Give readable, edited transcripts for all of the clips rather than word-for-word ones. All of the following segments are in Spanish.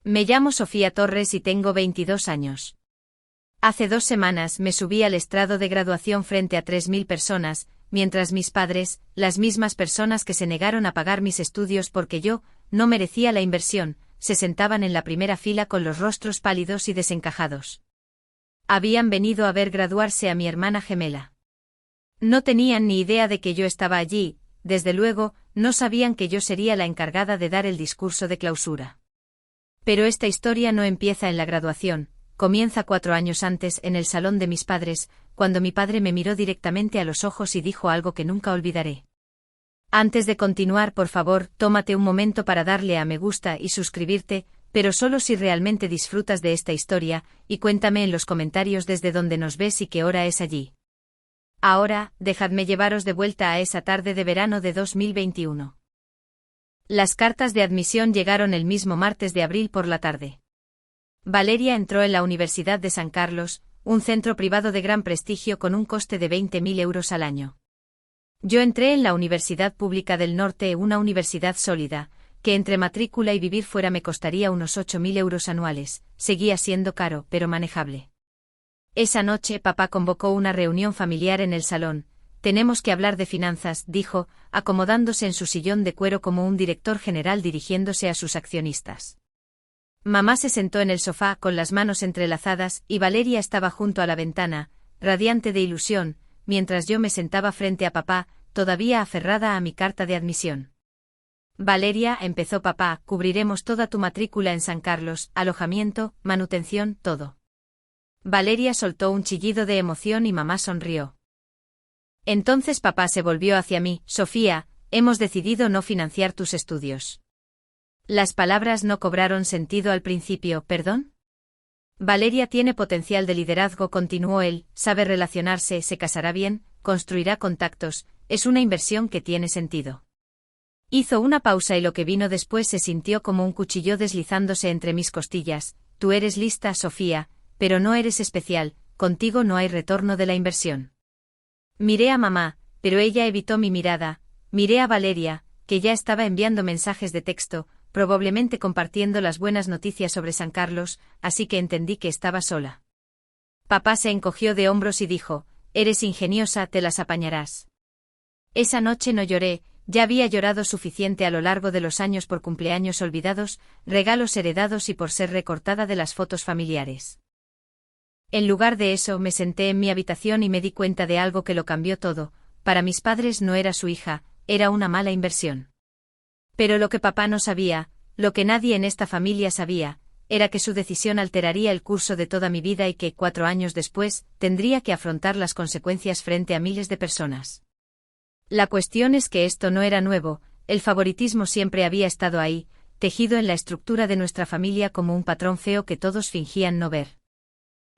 Me llamo Sofía Torres y tengo 22 años. Hace 2 semanas me subí al estrado de graduación frente a 3.000 personas, mientras mis padres, las mismas personas que se negaron a pagar mis estudios porque yo no merecía la inversión, se sentaban en la primera fila con los rostros pálidos y desencajados. Habían venido a ver graduarse a mi hermana gemela. No tenían ni idea de que yo estaba allí, desde luego, no sabían que yo sería la encargada de dar el discurso de clausura. Pero esta historia no empieza en la graduación, comienza 4 años antes en el salón de mis padres, cuando mi padre me miró directamente a los ojos y dijo algo que nunca olvidaré. Antes de continuar, por favor, tómate un momento para darle a me gusta y suscribirte, pero solo si realmente disfrutas de esta historia, y cuéntame en los comentarios desde dónde nos ves y qué hora es allí. Ahora, dejadme llevaros de vuelta a esa tarde de verano de 2021. Las cartas de admisión llegaron el mismo martes de abril por la tarde. Valeria entró en la Universidad de San Carlos, un centro privado de gran prestigio con un coste de 20.000 euros al año. Yo entré en la Universidad Pública del Norte, una universidad sólida, que entre matrícula y vivir fuera me costaría unos 8.000 euros anuales, seguía siendo caro pero manejable. Esa noche papá convocó una reunión familiar en el salón. Tenemos que hablar de finanzas, dijo, acomodándose en su sillón de cuero como un director general dirigiéndose a sus accionistas. Mamá se sentó en el sofá con las manos entrelazadas y Valeria estaba junto a la ventana, radiante de ilusión, mientras yo me sentaba frente a papá, todavía aferrada a mi carta de admisión. Valeria, empezó papá, cubriremos toda tu matrícula en San Carlos, alojamiento, manutención, todo. Valeria soltó un chillido de emoción y mamá sonrió. Entonces papá se volvió hacia mí, Sofía, hemos decidido no financiar tus estudios. Las palabras no cobraron sentido al principio, ¿perdón? Valeria tiene potencial de liderazgo, continuó él, sabe relacionarse, se casará bien, construirá contactos, es una inversión que tiene sentido. Hizo una pausa y lo que vino después se sintió como un cuchillo deslizándose entre mis costillas. Tú eres lista, Sofía, pero no eres especial, contigo no hay retorno de la inversión. Miré a mamá, pero ella evitó mi mirada, miré a Valeria, que ya estaba enviando mensajes de texto, probablemente compartiendo las buenas noticias sobre San Carlos, así que entendí que estaba sola. Papá se encogió de hombros y dijo, eres ingeniosa, te las apañarás. Esa noche no lloré, ya había llorado suficiente a lo largo de los años por cumpleaños olvidados, regalos heredados y por ser recortada de las fotos familiares. En lugar de eso me senté en mi habitación y me di cuenta de algo que lo cambió todo. Para mis padres no era su hija, era una mala inversión. Pero lo que papá no sabía, lo que nadie en esta familia sabía, era que su decisión alteraría el curso de toda mi vida y que, 4 años después, tendría que afrontar las consecuencias frente a miles de personas. La cuestión es que esto no era nuevo, el favoritismo siempre había estado ahí, tejido en la estructura de nuestra familia como un patrón feo que todos fingían no ver.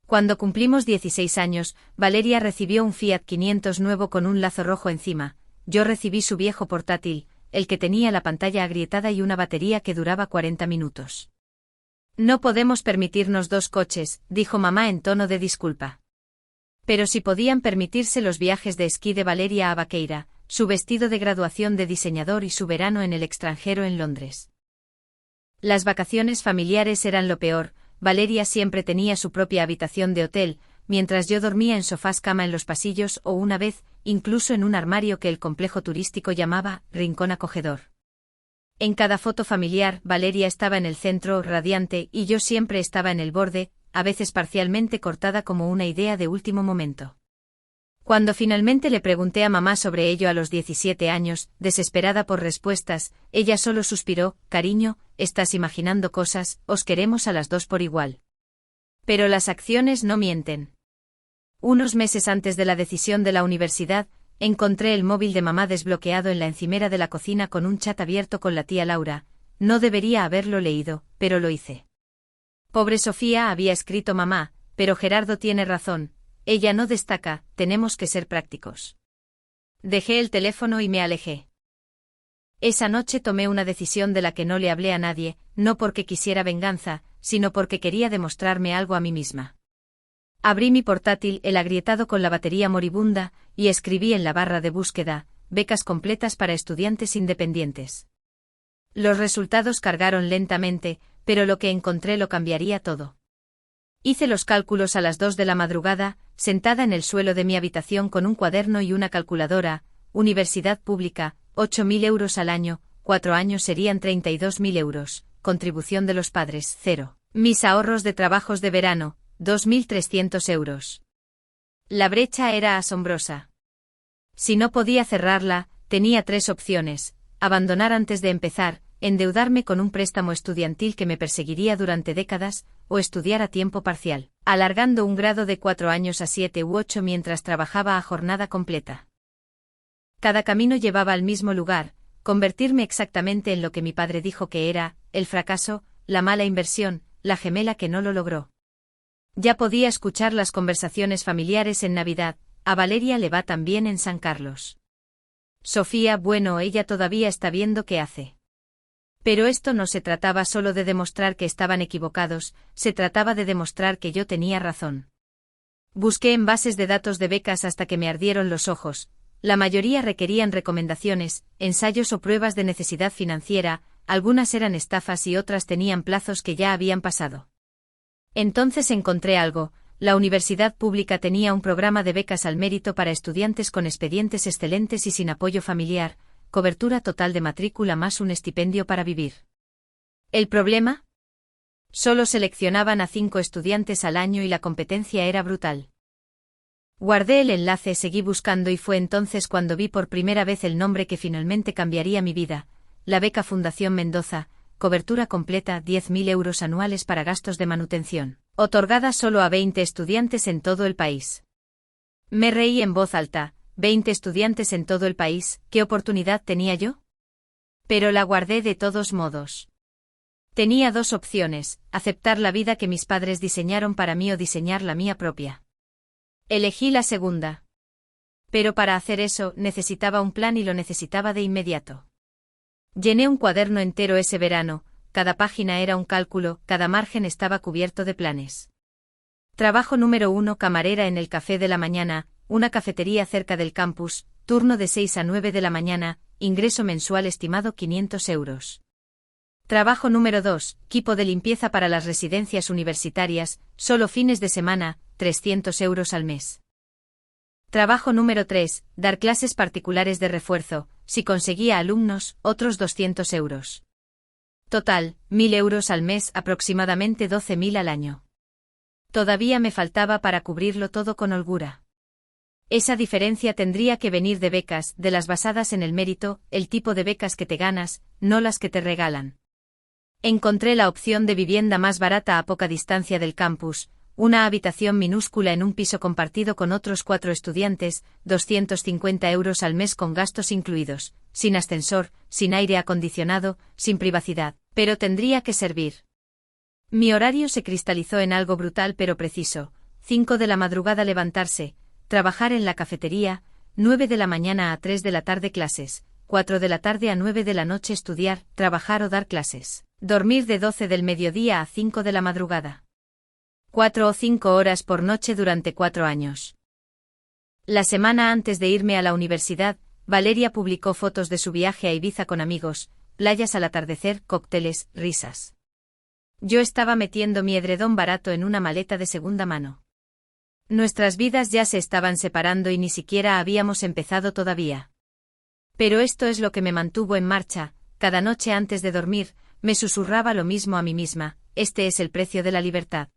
Cuando cumplimos 16 años, Valeria recibió un Fiat 500 nuevo con un lazo rojo encima, yo recibí su viejo portátil, el que tenía la pantalla agrietada y una batería que duraba 40 minutos. No podemos permitirnos 2 coches, dijo mamá en tono de disculpa. Pero sí podían permitirse los viajes de esquí de Valeria a Vaqueira, su vestido de graduación de diseñador y su verano en el extranjero en Londres. Las vacaciones familiares eran lo peor. Valeria siempre tenía su propia habitación de hotel, mientras yo dormía en sofás cama en los pasillos o una vez, incluso en un armario que el complejo turístico llamaba rincón acogedor. En cada foto familiar, Valeria estaba en el centro, radiante, y yo siempre estaba en el borde, a veces parcialmente cortada como una idea de último momento. Cuando finalmente le pregunté a mamá sobre ello a los 17 años, desesperada por respuestas, ella solo suspiró, cariño, estás imaginando cosas, os queremos a las 2 por igual. Pero las acciones no mienten. Unos meses antes de la decisión de la universidad, encontré el móvil de mamá desbloqueado en la encimera de la cocina con un chat abierto con la tía Laura. No debería haberlo leído, pero lo hice. Pobre Sofía, había escrito mamá, pero Gerardo tiene razón. Ella no destaca, tenemos que ser prácticos. Dejé el teléfono y me alejé. Esa noche tomé una decisión de la que no le hablé a nadie, no porque quisiera venganza, sino porque quería demostrarme algo a mí misma. Abrí mi portátil, el agrietado con la batería moribunda, y escribí en la barra de búsqueda, becas completas para estudiantes independientes. Los resultados cargaron lentamente, pero lo que encontré lo cambiaría todo. Hice los cálculos a las 2 de la madrugada, sentada en el suelo de mi habitación con un cuaderno y una calculadora. Universidad pública, 8.000 euros al año, 4 años serían 32.000 euros, contribución de los padres, 0. Mis ahorros de trabajos de verano, 2.300 euros. La brecha era asombrosa. Si no podía cerrarla, tenía 3 opciones: abandonar antes de empezar, endeudarme con un préstamo estudiantil que me perseguiría durante décadas, o estudiar a tiempo parcial, alargando un grado de 4 años a 7 u 8 mientras trabajaba a jornada completa. Cada camino llevaba al mismo lugar: convertirme exactamente en lo que mi padre dijo que era, el fracaso, la mala inversión, la gemela que no lo logró. Ya podía escuchar las conversaciones familiares en Navidad: a Valeria le va tan bien en San Carlos. Sofía, bueno, ella todavía está viendo qué hace. Pero esto no se trataba solo de demostrar que estaban equivocados, se trataba de demostrar que yo tenía razón. Busqué en bases de datos de becas hasta que me ardieron los ojos. La mayoría requerían recomendaciones, ensayos o pruebas de necesidad financiera, algunas eran estafas y otras tenían plazos que ya habían pasado. Entonces encontré algo: la universidad pública tenía un programa de becas al mérito para estudiantes con expedientes excelentes y sin apoyo familiar, cobertura total de matrícula más un estipendio para vivir. ¿El problema? Solo seleccionaban a 5 estudiantes al año y la competencia era brutal. Guardé el enlace, seguí buscando y fue entonces cuando vi por primera vez el nombre que finalmente cambiaría mi vida: la beca Fundación Mendoza, cobertura completa, 10.000 euros anuales para gastos de manutención, otorgada solo a 20 estudiantes en todo el país. Me reí en voz alta: 20 estudiantes en todo el país, ¿qué oportunidad tenía yo? Pero la guardé de todos modos. Tenía 2 opciones: aceptar la vida que mis padres diseñaron para mí o diseñar la mía propia. Elegí la segunda. Pero para hacer eso, necesitaba un plan y lo necesitaba de inmediato. Llené un cuaderno entero ese verano, cada página era un cálculo, cada margen estaba cubierto de planes. Trabajo número 1: camarera en el Café de la Mañana, una cafetería cerca del campus, turno de 6 a 9 de la mañana, ingreso mensual estimado 500 euros. Trabajo número 2: equipo de limpieza para las residencias universitarias, solo fines de semana, 300 euros al mes. Trabajo número 3: dar clases particulares de refuerzo, si conseguía alumnos, otros 200 euros. Total, 1.000 euros al mes, aproximadamente 12.000 al año. Todavía me faltaba para cubrirlo todo con holgura. Esa diferencia tendría que venir de becas, de las basadas en el mérito, el tipo de becas que te ganas, no las que te regalan. Encontré la opción de vivienda más barata a poca distancia del campus, una habitación minúscula en un piso compartido con otros 4 estudiantes, 250 euros al mes con gastos incluidos, sin ascensor, sin aire acondicionado, sin privacidad, pero tendría que servir. Mi horario se cristalizó en algo brutal pero preciso: 5 de la madrugada levantarse, trabajar en la cafetería, 9 de la mañana a 3 de la tarde clases, 4 de la tarde a 9 de la noche estudiar, trabajar o dar clases, dormir de 12 del mediodía a 5 de la madrugada. 4 o 5 horas por noche durante 4 años. La semana antes de irme a la universidad, Valeria publicó fotos de su viaje a Ibiza con amigos, playas al atardecer, cócteles, risas. Yo estaba metiendo mi edredón barato en una maleta de segunda mano. Nuestras vidas ya se estaban separando y ni siquiera habíamos empezado todavía. Pero esto es lo que me mantuvo en marcha: cada noche antes de dormir, me susurraba lo mismo a mí misma: este es el precio de la libertad.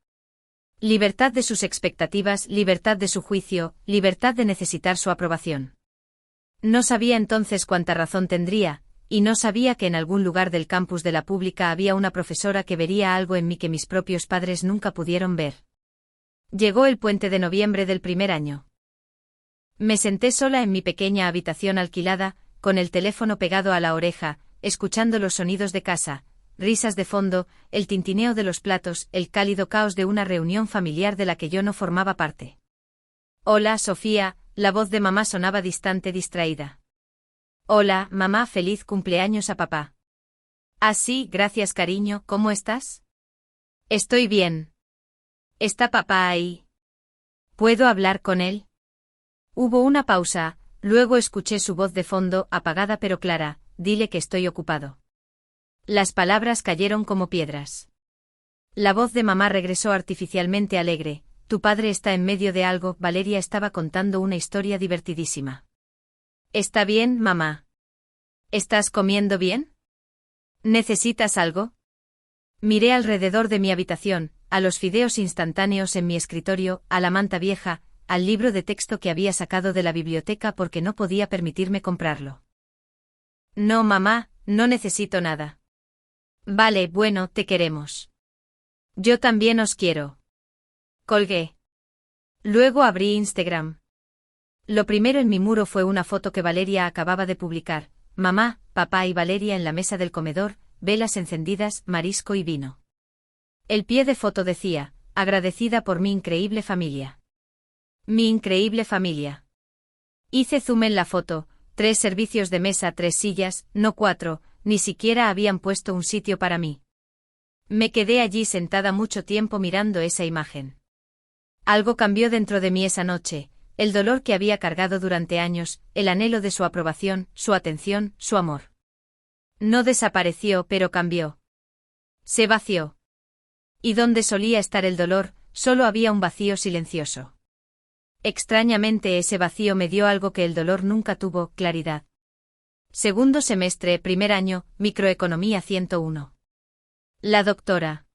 Libertad de sus expectativas, libertad de su juicio, libertad de necesitar su aprobación. No sabía entonces cuánta razón tendría, y no sabía que en algún lugar del campus de la pública había una profesora que vería algo en mí que mis propios padres nunca pudieron ver. Llegó el puente de noviembre del primer año. Me senté sola en mi pequeña habitación alquilada, con el teléfono pegado a la oreja, escuchando los sonidos de casa, risas de fondo, el tintineo de los platos, el cálido caos de una reunión familiar de la que yo no formaba parte. Hola, Sofía, la voz de mamá sonaba distante, distraída. Hola, mamá, feliz cumpleaños a papá. Ah, sí, gracias cariño, ¿cómo estás? Estoy bien. ¿Está papá ahí? ¿Puedo hablar con él? Hubo una pausa, luego escuché su voz de fondo, apagada pero clara: dile que estoy ocupado. Las palabras cayeron como piedras. La voz de mamá regresó artificialmente alegre. Tu padre está en medio de algo. Valeria estaba contando una historia divertidísima. ¿Está bien, mamá? ¿Estás comiendo bien? ¿Necesitas algo? Miré alrededor de mi habitación, a los fideos instantáneos en mi escritorio, a la manta vieja, al libro de texto que había sacado de la biblioteca porque no podía permitirme comprarlo. No, mamá, no necesito nada. Vale, bueno, te queremos. Yo también os quiero. Colgué. Luego abrí Instagram. Lo primero en mi muro fue una foto que Valeria acababa de publicar. Mamá, papá y Valeria en la mesa del comedor, velas encendidas, marisco y vino. El pie de foto decía, agradecida por mi increíble familia. Mi increíble familia. Hice zoom en la foto, 3 servicios de mesa, 3 sillas, no 4, ni siquiera habían puesto un sitio para mí. Me quedé allí sentada mucho tiempo mirando esa imagen. Algo cambió dentro de mí esa noche, el dolor que había cargado durante años, el anhelo de su aprobación, su atención, su amor. No desapareció, pero cambió. Se vació. Y donde solía estar el dolor, solo había un vacío silencioso. Extrañamente ese vacío me dio algo que el dolor nunca tuvo, claridad. Segundo semestre, primer año, Microeconomía 101. La doctora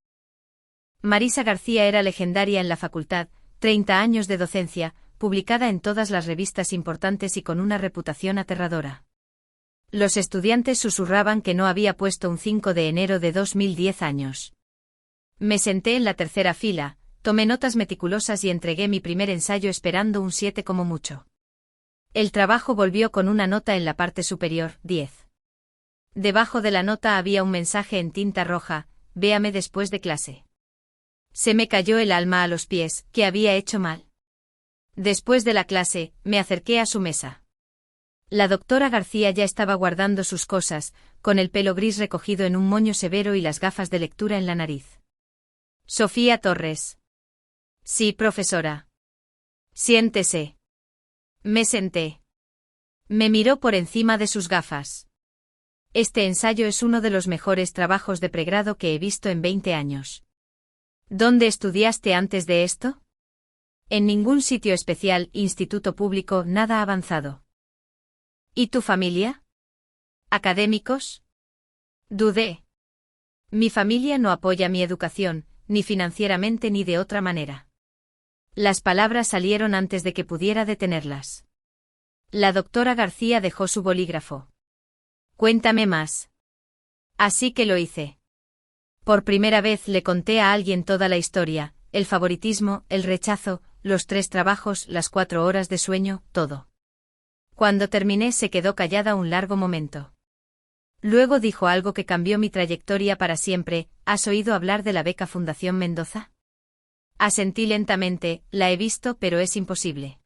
Marisa García era legendaria en la facultad, 30 años de docencia, publicada en todas las revistas importantes y con una reputación aterradora. Los estudiantes susurraban que no había puesto un 5 de enero de 2010 años. Me senté en la tercera fila, tomé notas meticulosas y entregué mi primer ensayo esperando un 7 como mucho. El trabajo volvió con una nota en la parte superior, 10. Debajo de la nota había un mensaje en tinta roja, véame después de clase. Se me cayó el alma a los pies, ¿qué había hecho mal? Después de la clase, me acerqué a su mesa. La doctora García ya estaba guardando sus cosas, con el pelo gris recogido en un moño severo y las gafas de lectura en la nariz. Sofía Torres. Sí, profesora. Siéntese. Me senté. Me miró por encima de sus gafas. Este ensayo es uno de los mejores trabajos de pregrado que he visto en 20 años. ¿Dónde estudiaste antes de esto? En ningún sitio especial, instituto público, nada avanzado. ¿Y tu familia? ¿Académicos? Dudé. Mi familia no apoya mi educación, ni financieramente ni de otra manera. Las palabras salieron antes de que pudiera detenerlas. La doctora García dejó su bolígrafo. Cuéntame más. Así que lo hice. Por primera vez le conté a alguien toda la historia, el favoritismo, el rechazo, los 3 trabajos, las 4 horas de sueño, todo. Cuando terminé se quedó callada un largo momento. Luego dijo algo que cambió mi trayectoria para siempre. ¿Has oído hablar de la beca Fundación Mendoza? Asentí lentamente, la he visto pero es imposible.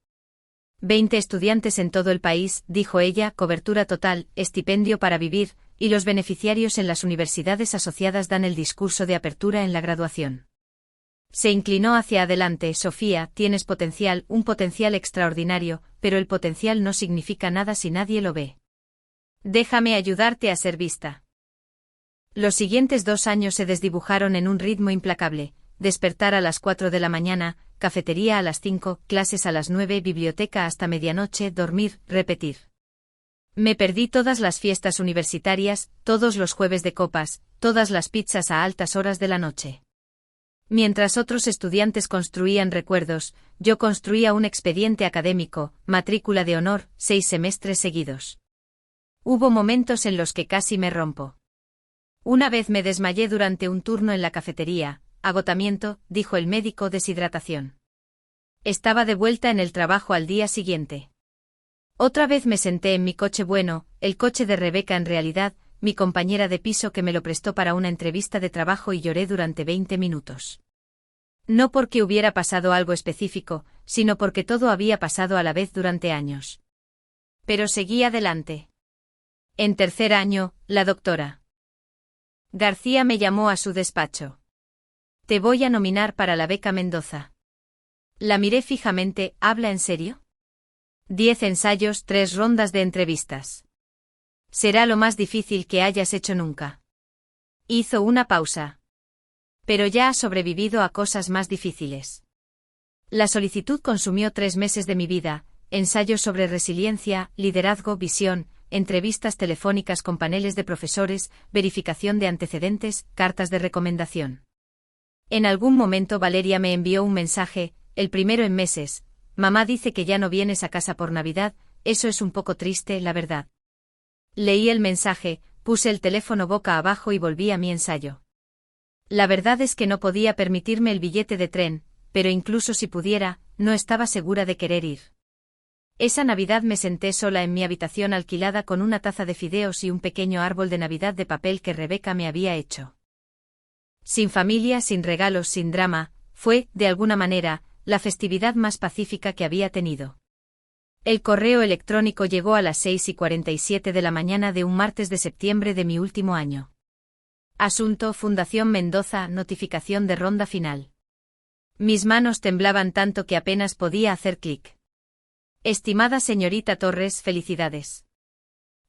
20 estudiantes en todo el país, dijo ella, cobertura total, estipendio para vivir, y los beneficiarios en las universidades asociadas dan el discurso de apertura en la graduación. Se inclinó hacia adelante. Sofía, tienes potencial, un potencial extraordinario, pero el potencial no significa nada si nadie lo ve. Déjame ayudarte a ser vista. Los siguientes 2 años se desdibujaron en un ritmo implacable. Despertar a las 4 de la mañana, cafetería a las 5, clases a las 9, biblioteca hasta medianoche, dormir, repetir. Me perdí todas las fiestas universitarias, todos los jueves de copas, todas las pizzas a altas horas de la noche. Mientras otros estudiantes construían recuerdos, yo construía un expediente académico, matrícula de honor, 6 semestres seguidos. Hubo momentos en los que casi me rompo. Una vez me desmayé durante un turno en la cafetería. Agotamiento, dijo el médico, deshidratación. Estaba de vuelta en el trabajo al día siguiente. Otra vez me senté en mi coche, bueno, el coche de Rebeca en realidad, mi compañera de piso que me lo prestó para una entrevista de trabajo y lloré durante 20 minutos. No porque hubiera pasado algo específico, sino porque todo había pasado a la vez durante años. Pero seguí adelante. En tercer año, la doctora García me llamó a su despacho. Te voy a nominar para la beca Mendoza. La miré fijamente. ¿Habla en serio? 10 ensayos, 3 rondas de entrevistas. Será lo más difícil que hayas hecho nunca. Hizo una pausa. Pero ya ha sobrevivido a cosas más difíciles. La solicitud consumió 3 meses de mi vida, ensayos sobre resiliencia, liderazgo, visión, entrevistas telefónicas con paneles de profesores, verificación de antecedentes, cartas de recomendación. En algún momento Valeria me envió un mensaje, el primero en meses: mamá dice que ya no vienes a casa por Navidad, eso es un poco triste, la verdad. Leí el mensaje, puse el teléfono boca abajo y volví a mi ensayo. La verdad es que no podía permitirme el billete de tren, pero incluso si pudiera, no estaba segura de querer ir. Esa Navidad me senté sola en mi habitación alquilada con una taza de fideos y un pequeño árbol de Navidad de papel que Rebeca me había hecho. Sin familia, sin regalos, sin drama, fue, de alguna manera, la festividad más pacífica que había tenido. El correo electrónico llegó a las 6:47 de la mañana de un martes de septiembre de mi último año. Asunto: Fundación Mendoza, notificación de ronda final. Mis manos temblaban tanto que apenas podía hacer clic. Estimada señorita Torres, felicidades.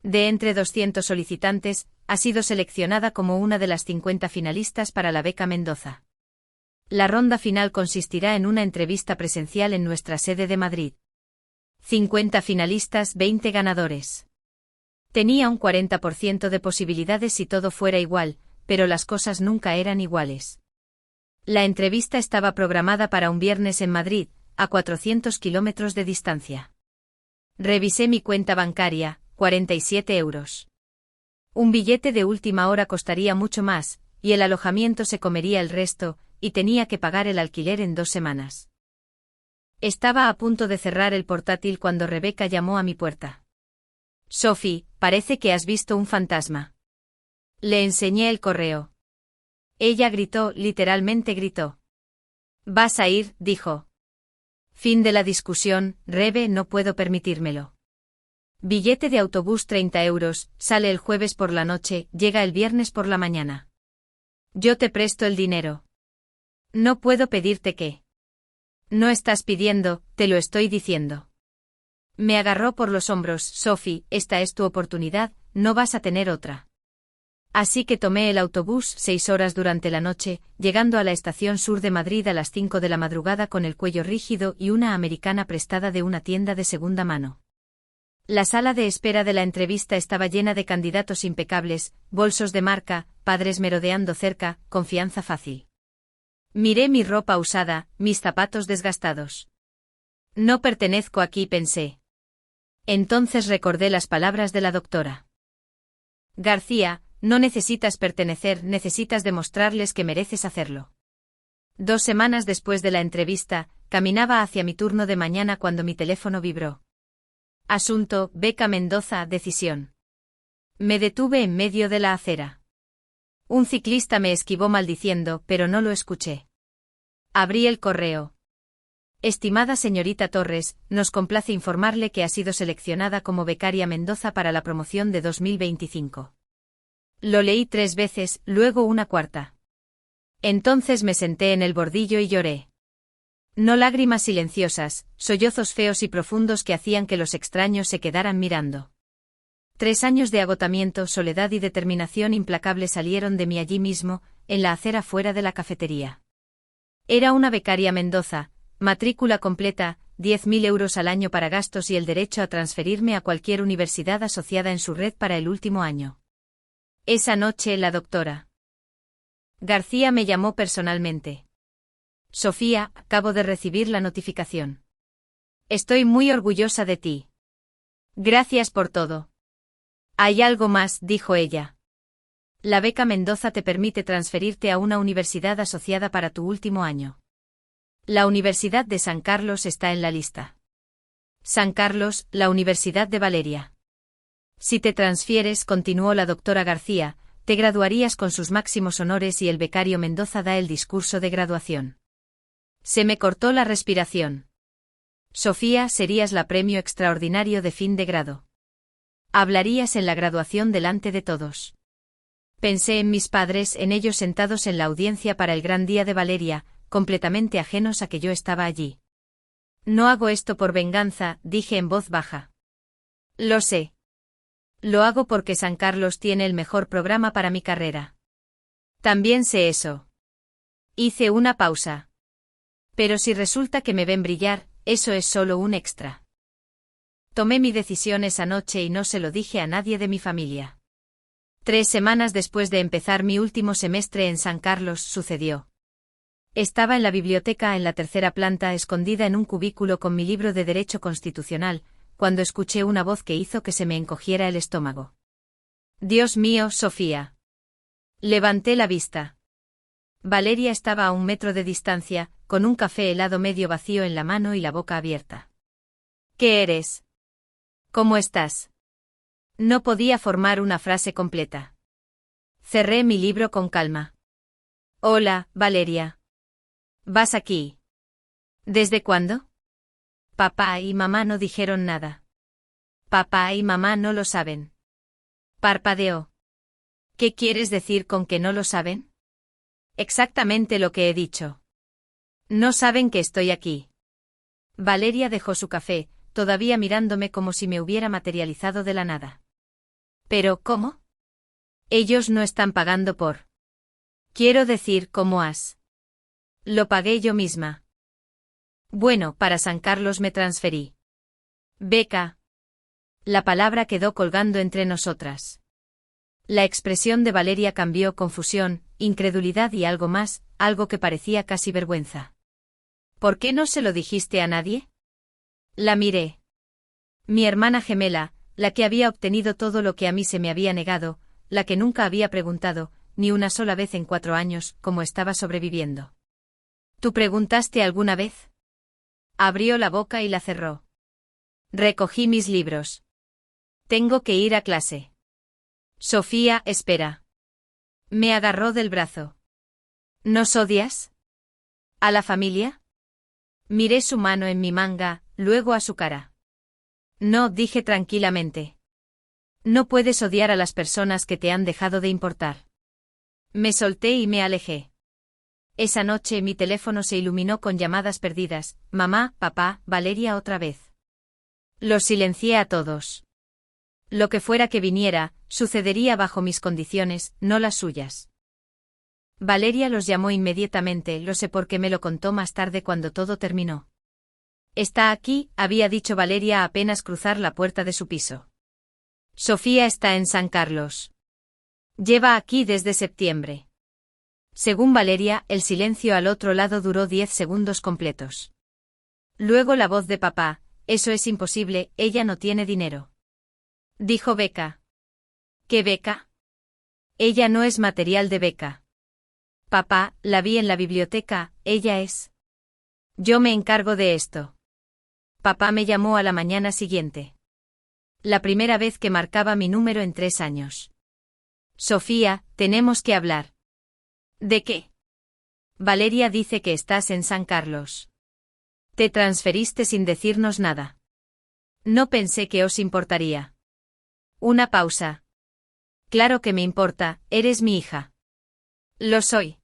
De entre 200 solicitantes, ha sido seleccionada como una de las 50 finalistas para la beca Mendoza. La ronda final consistirá en una entrevista presencial en nuestra sede de Madrid. 50 finalistas, 20 ganadores. Tenía un 40% de posibilidades si todo fuera igual, pero las cosas nunca eran iguales. La entrevista estaba programada para un viernes en Madrid, a 400 kilómetros de distancia. Revisé mi cuenta bancaria, 47 euros. Un billete de última hora costaría mucho más, y el alojamiento se comería el resto, y tenía que pagar el alquiler en 2 semanas. Estaba a punto de cerrar el portátil cuando Rebeca llamó a mi puerta. Sophie, parece que has visto un fantasma. Le enseñé el correo. Ella gritó, literalmente gritó. ¿Vas a ir?, dijo. Fin de la discusión, Rebe, no puedo permitírmelo. Billete de autobús 30 euros, sale el jueves por la noche, llega el viernes por la mañana. Yo te presto el dinero. No puedo pedirte qué. No estás pidiendo, te lo estoy diciendo. Me agarró por los hombros. Sophie, esta es tu oportunidad, no vas a tener otra. Así que tomé el autobús 6 horas durante la noche, llegando a la estación sur de Madrid a las 5 de la madrugada con el cuello rígido y una americana prestada de una tienda de segunda mano. La sala de espera de la entrevista estaba llena de candidatos impecables, bolsos de marca, padres merodeando cerca, confianza fácil. Miré mi ropa usada, mis zapatos desgastados. No pertenezco aquí, pensé. Entonces recordé las palabras de la doctora García: no necesitas pertenecer, necesitas demostrarles que mereces hacerlo. 2 semanas después de la entrevista, caminaba hacia mi turno de mañana cuando mi teléfono vibró. Asunto: beca Mendoza, decisión. Me detuve en medio de la acera. Un ciclista me esquivó maldiciendo, pero no lo escuché. Abrí el correo. Estimada señorita Torres, nos complace informarle que ha sido seleccionada como becaria Mendoza para la promoción de 2025. Lo leí 3 veces, luego una 4ª. Entonces me senté en el bordillo y lloré. No lágrimas silenciosas, sollozos feos y profundos que hacían que los extraños se quedaran mirando. 3 años de agotamiento, soledad y determinación implacable salieron de mí allí mismo, en la acera fuera de la cafetería. Era una becaria Mendoza, matrícula completa, 10.000 euros al año para gastos y el derecho a transferirme a cualquier universidad asociada en su red para el último año. Esa noche la doctora García me llamó personalmente. Sofía, acabo de recibir la notificación. Estoy muy orgullosa de ti. Gracias por todo. Hay algo más, dijo ella. La beca Mendoza te permite transferirte a una universidad asociada para tu último año. La Universidad de San Carlos está en la lista. San Carlos, la Universidad de Valeria. Si te transfieres, continuó la doctora García, te graduarías con sus máximos honores y el becario Mendoza da el discurso de graduación. Se me cortó la respiración. Sofía, serías la premio extraordinario de fin de grado. Hablarías en la graduación delante de todos. Pensé en mis padres, en ellos sentados en la audiencia para el gran día de Valeria, completamente ajenos a que yo estaba allí. No hago esto por venganza, dije en voz baja. Lo sé. Lo hago porque San Carlos tiene el mejor programa para mi carrera. También sé eso. Hice una pausa. Pero si resulta que me ven brillar, eso es solo un extra. Tomé mi decisión esa noche y no se lo dije a nadie de mi familia. 3 semanas después de empezar mi último semestre en San Carlos sucedió. Estaba en la biblioteca en la 3ª planta escondida en un cubículo con mi libro de Derecho Constitucional, cuando escuché una voz que hizo que se me encogiera el estómago. Dios mío, Sofía. Levanté la vista. Valeria estaba a 1 metro de distancia, con un café helado medio vacío en la mano y la boca abierta. ¿Qué eres? ¿Cómo estás? No podía formar una frase completa. Cerré mi libro con calma. Hola, Valeria. ¿Vas aquí? ¿Desde cuándo? Papá y mamá no dijeron nada. Papá y mamá no lo saben. Parpadeó. ¿Qué quieres decir con que no lo saben? Exactamente lo que he dicho. No saben que estoy aquí. Valeria dejó su café, todavía mirándome como si me hubiera materializado de la nada. ¿Pero cómo? Ellos no están pagando por. Quiero decir, ¿cómo has? Lo pagué yo misma. Bueno, para San Carlos me transferí. Beca. La palabra quedó colgando entre nosotras. La expresión de Valeria cambió: confusión, incredulidad y algo más, algo que parecía casi vergüenza. ¿Por qué no se lo dijiste a nadie? La miré. Mi hermana gemela, la que había obtenido todo lo que a mí se me había negado, la que nunca había preguntado, ni una sola vez en 4 años, cómo estaba sobreviviendo. ¿Tú preguntaste alguna vez? Abrió la boca y la cerró. Recogí mis libros. Tengo que ir a clase. Sofía, espera. Me agarró del brazo. ¿Nos odias? ¿A la familia? Miré su mano en mi manga, luego a su cara. No, dije tranquilamente. No puedes odiar a las personas que te han dejado de importar. Me solté y me alejé. Esa noche mi teléfono se iluminó con llamadas perdidas: mamá, papá, Valeria otra vez. Los silencié a todos. Lo que fuera que viniera, sucedería bajo mis condiciones, no las suyas. Valeria los llamó inmediatamente, lo sé porque me lo contó más tarde cuando todo terminó. Está aquí, había dicho Valeria apenas cruzar la puerta de su piso. Sofía está en San Carlos. Lleva aquí desde septiembre. Según Valeria, el silencio al otro lado duró 10 segundos completos. Luego la voz de papá: eso es imposible, ella no tiene dinero. Dijo beca. ¿Qué beca? Ella no es material de beca. Papá, la vi en la biblioteca, ella es. Yo me encargo de esto. Papá me llamó a la mañana siguiente. La primera vez que marcaba mi número en 3 años. Sofía, tenemos que hablar. ¿De qué? Valeria dice que estás en San Carlos. Te transferiste sin decirnos nada. No pensé que os importaría. Una pausa. Claro que me importa, eres mi hija. Lo soy.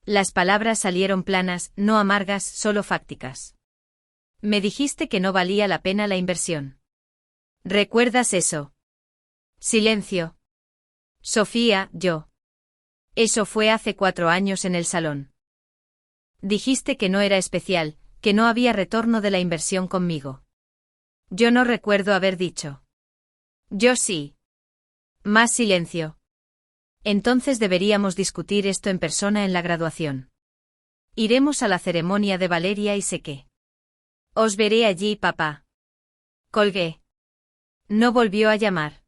Las palabras salieron planas, no amargas, solo fácticas. Me dijiste que no valía la pena la inversión. ¿Recuerdas eso? Silencio. Sofía, yo. Eso fue hace 4 años en el salón. Dijiste que no era especial, que no había retorno de la inversión conmigo. Yo no recuerdo haber dicho. Yo sí. Más silencio. Entonces deberíamos discutir esto en persona en la graduación. Iremos a la ceremonia de Valeria y sé qué. Os veré allí, papá. Colgué. No volvió a llamar.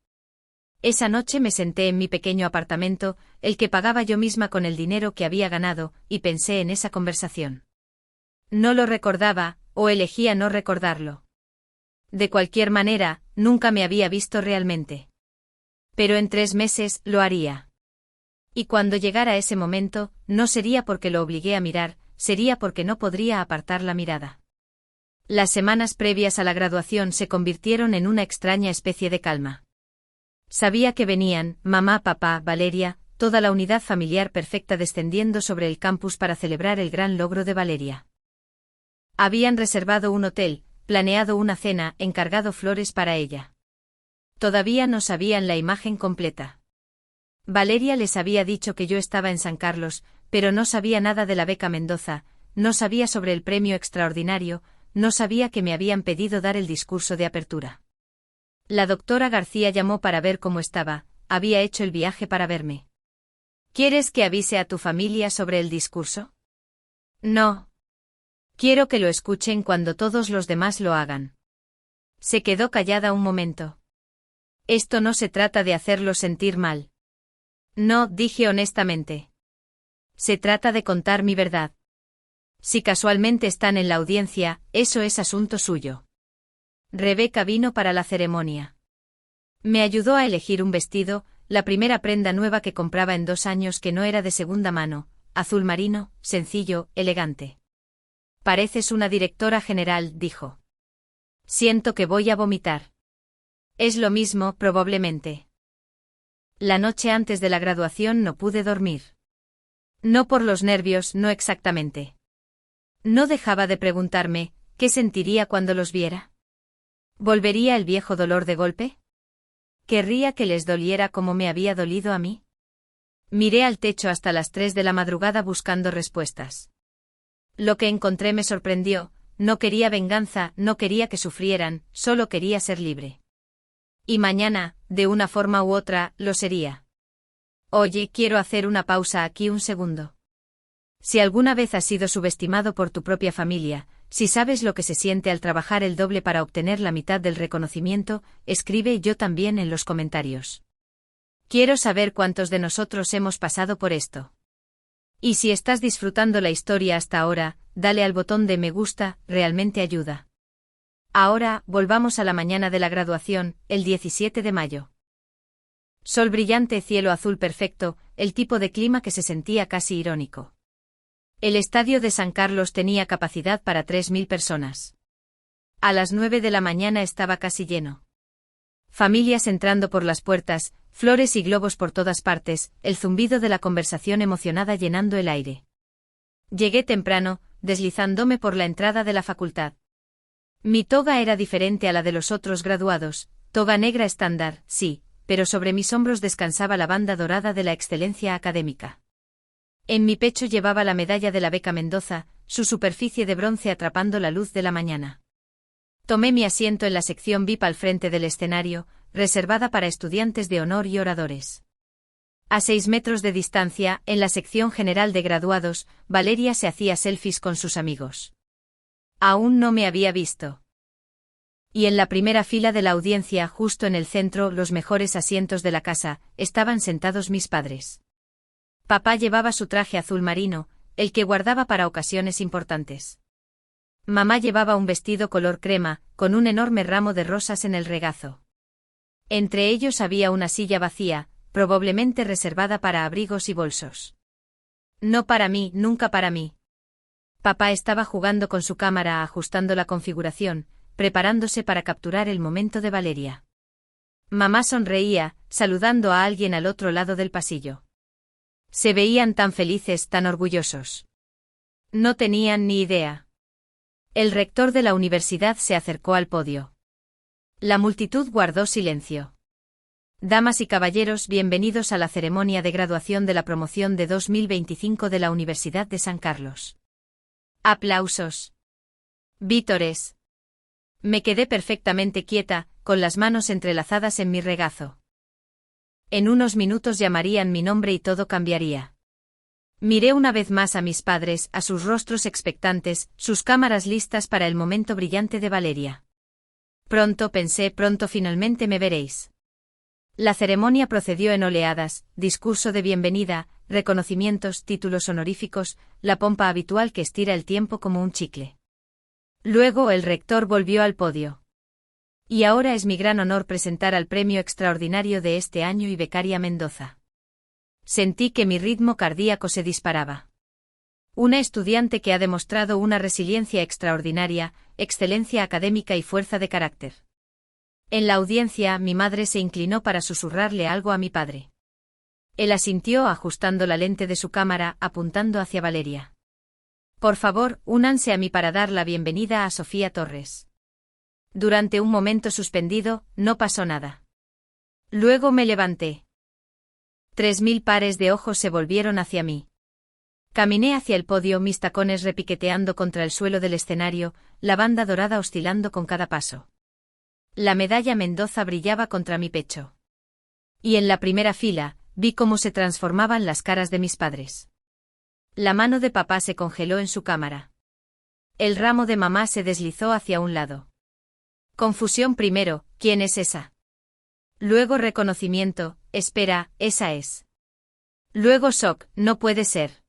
Esa noche me senté en mi pequeño apartamento, el que pagaba yo misma con el dinero que había ganado, y pensé en esa conversación. No lo recordaba, o elegía no recordarlo. De cualquier manera, nunca me había visto realmente. Pero en 3 meses, lo haría. Y cuando llegara ese momento, no sería porque lo obligué a mirar, sería porque no podría apartar la mirada. Las semanas previas a la graduación se convirtieron en una extraña especie de calma. Sabía que venían, mamá, papá, Valeria, toda la unidad familiar perfecta descendiendo sobre el campus para celebrar el gran logro de Valeria. Habían reservado un hotel, planeado una cena, encargado flores para ella. Todavía no sabían la imagen completa. Valeria les había dicho que yo estaba en San Carlos, pero no sabía nada de la beca Mendoza, no sabía sobre el premio extraordinario, no sabía que me habían pedido dar el discurso de apertura. La doctora García llamó para ver cómo estaba, había hecho el viaje para verme. ¿Quieres que avise a tu familia sobre el discurso? No. Quiero que lo escuchen cuando todos los demás lo hagan. Se quedó callada un momento. Esto no se trata de hacerlo sentir mal. No, dije honestamente. Se trata de contar mi verdad. Si casualmente están en la audiencia, eso es asunto suyo. Rebeca vino para la ceremonia. Me ayudó a elegir un vestido, la primera prenda nueva que compraba en 2 años que no era de segunda mano, azul marino, sencillo, elegante. Pareces una directora general, dijo. Siento que voy a vomitar. Es lo mismo, probablemente. La noche antes de la graduación no pude dormir. No por los nervios, no exactamente. No dejaba de preguntarme, ¿qué sentiría cuando los viera? ¿Volvería el viejo dolor de golpe? ¿Querría que les doliera como me había dolido a mí? Miré al techo hasta las 3 de la madrugada buscando respuestas. Lo que encontré me sorprendió, no quería venganza, no quería que sufrieran, solo quería ser libre. Y mañana, de una forma u otra, lo sería. Oye, quiero hacer una pausa aquí un segundo. Si alguna vez has sido subestimado por tu propia familia, si sabes lo que se siente al trabajar el doble para obtener la mitad del reconocimiento, escribe yo también en los comentarios. Quiero saber cuántos de nosotros hemos pasado por esto. Y si estás disfrutando la historia hasta ahora, dale al botón de me gusta, realmente ayuda. Ahora, volvamos a la mañana de la graduación, el 17 de mayo. Sol brillante, cielo azul perfecto, el tipo de clima que se sentía casi irónico. El estadio de San Carlos tenía capacidad para 3.000 personas. A las 9 de la mañana estaba casi lleno. Familias entrando por las puertas, flores y globos por todas partes, el zumbido de la conversación emocionada llenando el aire. Llegué temprano, deslizándome por la entrada de la facultad. Mi toga era diferente a la de los otros graduados, toga negra estándar, sí, pero sobre mis hombros descansaba la banda dorada de la excelencia académica. En mi pecho llevaba la medalla de la beca Mendoza, su superficie de bronce atrapando la luz de la mañana. Tomé mi asiento en la sección VIP al frente del escenario, reservada para estudiantes de honor y oradores. A 6 metros de distancia, en la sección general de graduados, Valeria se hacía selfies con sus amigos. Aún no me había visto. Y en la primera fila de la audiencia, justo en el centro, los mejores asientos de la casa, estaban sentados mis padres. Papá llevaba su traje azul marino, el que guardaba para ocasiones importantes. Mamá llevaba un vestido color crema, con un enorme ramo de rosas en el regazo. Entre ellos había una silla vacía, probablemente reservada para abrigos y bolsos. No para mí, nunca para mí. Papá estaba jugando con su cámara, ajustando la configuración, preparándose para capturar el momento de Valeria. Mamá sonreía, saludando a alguien al otro lado del pasillo. Se veían tan felices, tan orgullosos. No tenían ni idea. El rector de la universidad se acercó al podio. La multitud guardó silencio. Damas y caballeros, bienvenidos a la ceremonia de graduación de la promoción de 2025 de la Universidad de San Carlos. Aplausos. Vítores. Me quedé perfectamente quieta, con las manos entrelazadas en mi regazo. En unos minutos llamarían mi nombre y todo cambiaría. Miré una vez más a mis padres, a sus rostros expectantes, sus cámaras listas para el momento brillante de Valeria. Pronto pensé, pronto finalmente me veréis. La ceremonia procedió en oleadas, discurso de bienvenida, reconocimientos, títulos honoríficos, la pompa habitual que estira el tiempo como un chicle. Luego el rector volvió al podio. Y ahora es mi gran honor presentar al premio extraordinario de este año y becaria Mendoza. Sentí que mi ritmo cardíaco se disparaba. Una estudiante que ha demostrado una resiliencia extraordinaria, excelencia académica y fuerza de carácter. En la audiencia, mi madre se inclinó para susurrarle algo a mi padre. Él asintió ajustando la lente de su cámara, apuntando hacia Valeria. Por favor, únanse a mí para dar la bienvenida a Sofía Torres. Durante un momento suspendido, no pasó nada. Luego me levanté. 3000 pares de ojos se volvieron hacia mí. Caminé hacia el podio, mis tacones repiqueteando contra el suelo del escenario, la banda dorada oscilando con cada paso. La medalla Mendoza brillaba contra mi pecho. Y en la primera fila, vi cómo se transformaban las caras de mis padres. La mano de papá se congeló en su cámara. El ramo de mamá se deslizó hacia un lado. Confusión primero, ¿quién es esa? Luego reconocimiento, espera, esa es. Luego shock, no puede ser.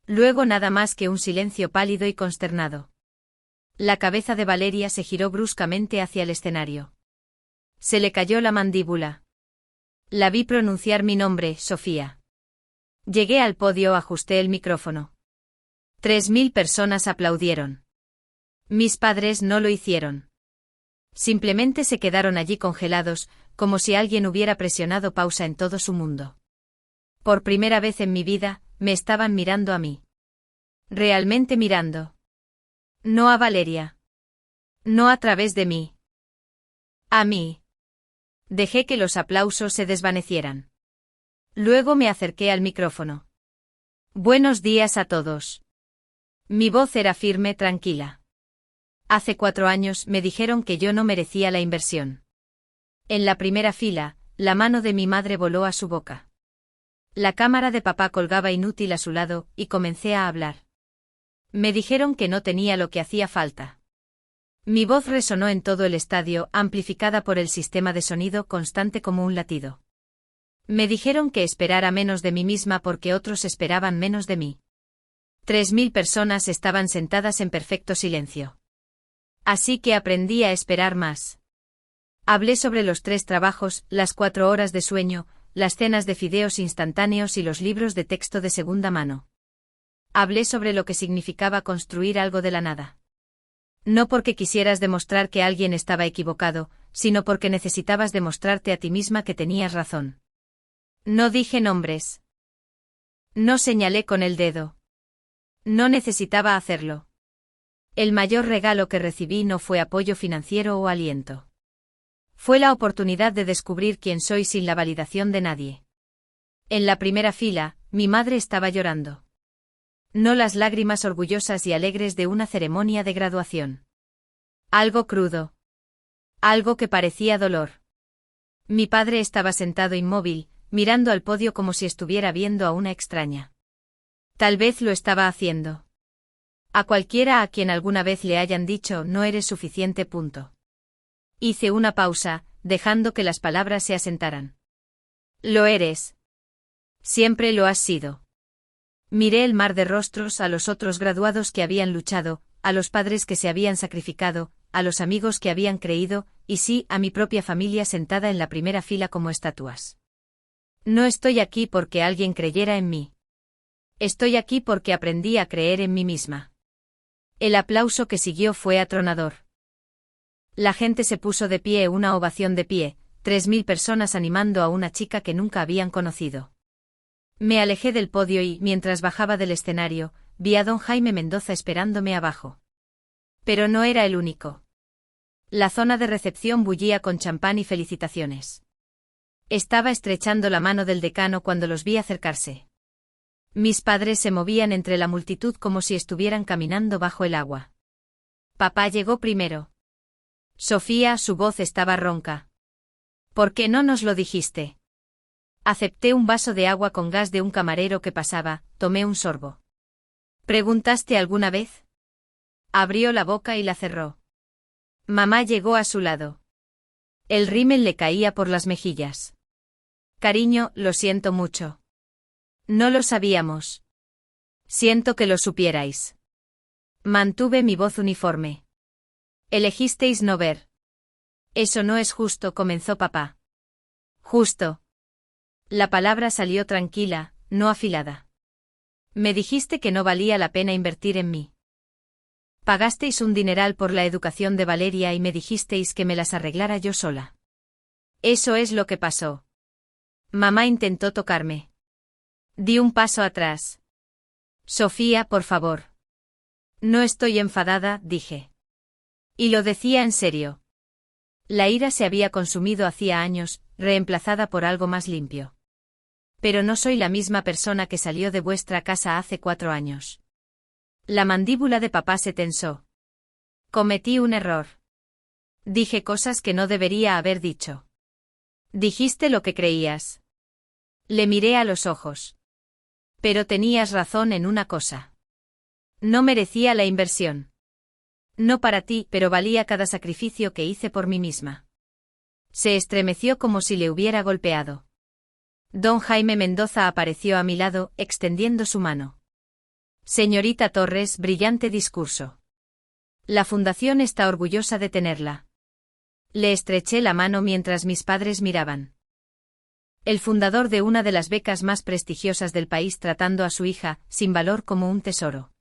Luego nada más que un silencio pálido y consternado. La cabeza de Valeria se giró bruscamente hacia el escenario. Se le cayó la mandíbula. La vi pronunciar mi nombre, Sofía. Llegué al podio, ajusté el micrófono. 3000 personas aplaudieron. Mis padres no lo hicieron. Simplemente se quedaron allí congelados, como si alguien hubiera presionado pausa en todo su mundo. Por primera vez en mi vida, me estaban mirando a mí. Realmente mirando. No a Valeria. No a través de mí. A mí. Dejé que los aplausos se desvanecieran. Luego me acerqué al micrófono. Buenos días a todos. Mi voz era firme, tranquila. Hace 4 años me dijeron que yo no merecía la inversión. En la primera fila, la mano de mi madre voló a su boca. La cámara de papá colgaba inútil a su lado, y comencé a hablar. Me dijeron que no tenía lo que hacía falta. Mi voz resonó en todo el estadio, amplificada por el sistema de sonido constante como un latido. Me dijeron que esperara menos de mí misma porque otros esperaban menos de mí. 3000 personas estaban sentadas en perfecto silencio. Así que aprendí a esperar más. Hablé sobre los 3 trabajos, las 4 horas de sueño, las cenas de fideos instantáneos y los libros de texto de segunda mano. Hablé sobre lo que significaba construir algo de la nada. No porque quisieras demostrar que alguien estaba equivocado, sino porque necesitabas demostrarte a ti misma que tenías razón. No dije nombres. No señalé con el dedo. No necesitaba hacerlo. El mayor regalo que recibí no fue apoyo financiero o aliento. Fue la oportunidad de descubrir quién soy sin la validación de nadie. En la primera fila, mi madre estaba llorando. No las lágrimas orgullosas y alegres de una ceremonia de graduación. Algo crudo. Algo que parecía dolor. Mi padre estaba sentado inmóvil, mirando al podio como si estuviera viendo a una extraña. Tal vez lo estaba haciendo. A cualquiera a quien alguna vez le hayan dicho no eres suficiente. Hice una pausa, dejando que las palabras se asentaran. Lo eres. Siempre lo has sido. Miré el mar de rostros, a los otros graduados que habían luchado, a los padres que se habían sacrificado, a los amigos que habían creído, y sí, a mi propia familia sentada en la primera fila como estatuas. No estoy aquí porque alguien creyera en mí. Estoy aquí porque aprendí a creer en mí misma. El aplauso que siguió fue atronador. La gente se puso de pie, una ovación de pie, 3000 personas animando a una chica que nunca habían conocido. Me alejé del podio y, mientras bajaba del escenario, vi a don Jaime Mendoza esperándome abajo. Pero no era el único. La zona de recepción bullía con champán y felicitaciones. Estaba estrechando la mano del decano cuando los vi acercarse. Mis padres se movían entre la multitud como si estuvieran caminando bajo el agua. Papá llegó primero. Sofía, su voz estaba ronca. ¿Por qué no nos lo dijiste? Acepté un vaso de agua con gas de un camarero que pasaba, tomé un sorbo. ¿Preguntaste alguna vez? Abrió la boca y la cerró. Mamá llegó a su lado. El rímel le caía por las mejillas. Cariño, lo siento mucho. No lo sabíamos. Siento que lo supierais. Mantuve mi voz uniforme. Elegisteis no ver. Eso no es justo, comenzó papá. Justo. La palabra salió tranquila, no afilada. Me dijiste que no valía la pena invertir en mí. Pagasteis un dineral por la educación de Valeria y me dijisteis que me las arreglara yo sola. Eso es lo que pasó. Mamá intentó tocarme. Di un paso atrás. Sofía, por favor. No estoy enfadada, dije. Y lo decía en serio. La ira se había consumido hacía años, reemplazada por algo más limpio. Pero no soy la misma persona que salió de vuestra casa hace 4 años. La mandíbula de papá se tensó. Cometí un error. Dije cosas que no debería haber dicho. Dijiste lo que creías. Le miré a los ojos. Pero tenías razón en una cosa. No merecía la inversión. No para ti, pero valía cada sacrificio que hice por mí misma. Se estremeció como si le hubiera golpeado. Don Jaime Mendoza apareció a mi lado, extendiendo su mano. Señorita Torres, brillante discurso. La fundación está orgullosa de tenerla. Le estreché la mano mientras mis padres miraban. El fundador de una de las becas más prestigiosas del país tratando a su hija, sin valor como un tesoro.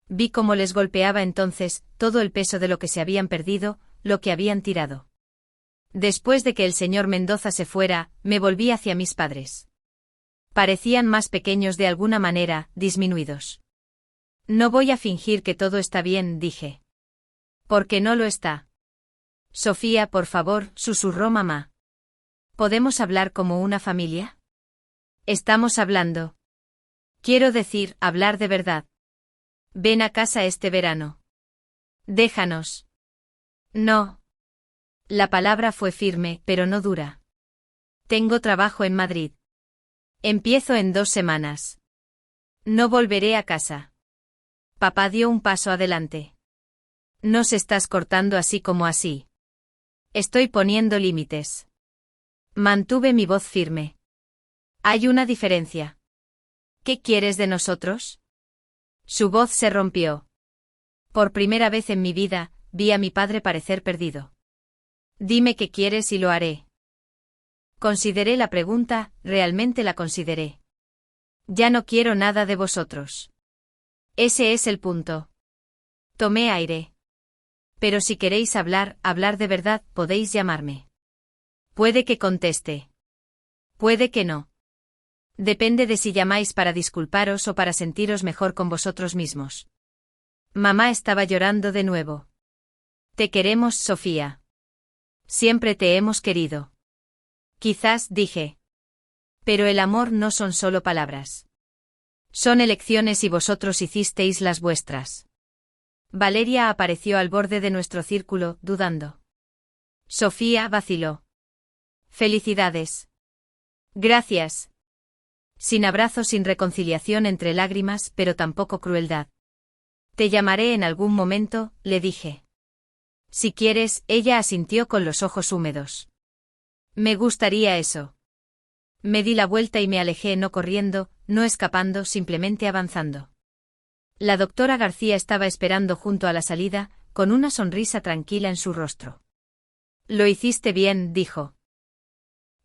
Vi cómo les golpeaba entonces, todo el peso de lo que se habían perdido, lo que habían tirado. Después de que el señor Mendoza se fuera, me volví hacia mis padres. Parecían más pequeños de alguna manera, disminuidos. No voy a fingir que todo está bien, dije. Porque no lo está. Sofía, por favor, susurró mamá. ¿Podemos hablar como una familia? Estamos hablando. Quiero decir, hablar de verdad. Ven a casa este verano. Déjanos. No. La palabra fue firme, pero no dura. Tengo trabajo en Madrid. Empiezo en 2 semanas. No volveré a casa. Papá dio un paso adelante. Nos estás cortando así como así. Estoy poniendo límites. Mantuve mi voz firme. Hay una diferencia. ¿Qué quieres de nosotros? Su voz se rompió. Por primera vez en mi vida, vi a mi padre parecer perdido. Dime qué quieres y lo haré. Consideré la pregunta, realmente la consideré. Ya no quiero nada de vosotros. Ese es el punto. Tomé aire. Pero si queréis hablar de verdad, podéis llamarme. Puede que conteste. Puede que no. Depende de si llamáis para disculparos o para sentiros mejor con vosotros mismos. Mamá estaba llorando de nuevo. Te queremos, Sofía. Siempre te hemos querido. Quizás, dije. Pero el amor no son solo palabras. Son elecciones y vosotros hicisteis las vuestras. Valeria apareció al borde de nuestro círculo, dudando. Sofía vaciló. Felicidades. Gracias. Sin abrazo, sin reconciliación entre lágrimas, pero tampoco crueldad. Te llamaré en algún momento, le dije. Si quieres, ella asintió con los ojos húmedos. Me gustaría eso. Me di la vuelta y me alejé, no corriendo, no escapando, simplemente avanzando. La doctora García estaba esperando junto a la salida, con una sonrisa tranquila en su rostro. Lo hiciste bien, dijo.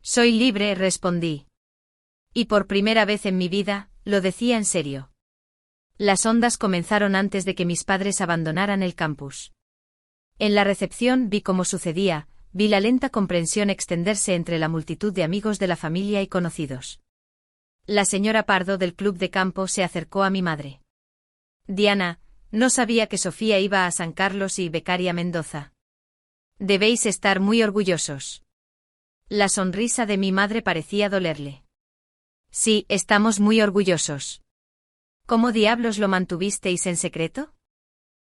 Soy libre, respondí. Y por primera vez en mi vida, lo decía en serio. Las ondas comenzaron antes de que mis padres abandonaran el campus. En la recepción vi cómo sucedía, vi la lenta comprensión extenderse entre la multitud de amigos de la familia y conocidos. La señora Pardo del club de campo se acercó a mi madre. Diana, no sabía que Sofía iba a San Carlos y becaria Mendoza. Debéis estar muy orgullosos. La sonrisa de mi madre parecía dolerle. Sí, estamos muy orgullosos. ¿Cómo diablos lo mantuvisteis en secreto?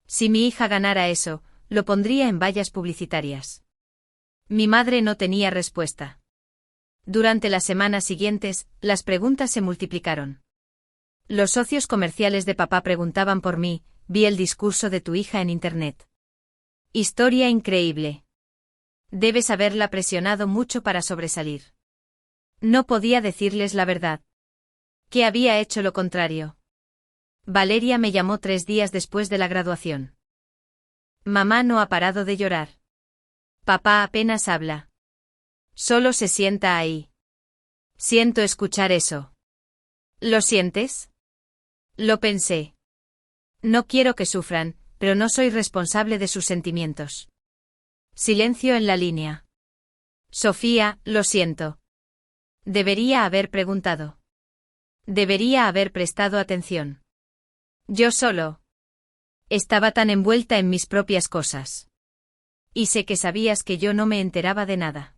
Si mi hija ganara eso, lo pondría en vallas publicitarias. Mi madre no tenía respuesta. Durante las semanas siguientes, las preguntas se multiplicaron. Los socios comerciales de papá preguntaban por mí, vi el discurso de tu hija en internet. Historia increíble. Debes haberla presionado mucho para sobresalir. No podía decirles la verdad. Que había hecho lo contrario. Valeria me llamó 3 días después de la graduación. Mamá no ha parado de llorar. Papá apenas habla. Solo se sienta ahí. Siento escuchar eso. ¿Lo sientes? Lo pensé. No quiero que sufran, pero no soy responsable de sus sentimientos. Silencio en la línea. Sofía, lo siento. Debería haber preguntado. Debería haber prestado atención. Yo solo. Estaba tan envuelta en mis propias cosas. Y sé que sabías que yo no me enteraba de nada.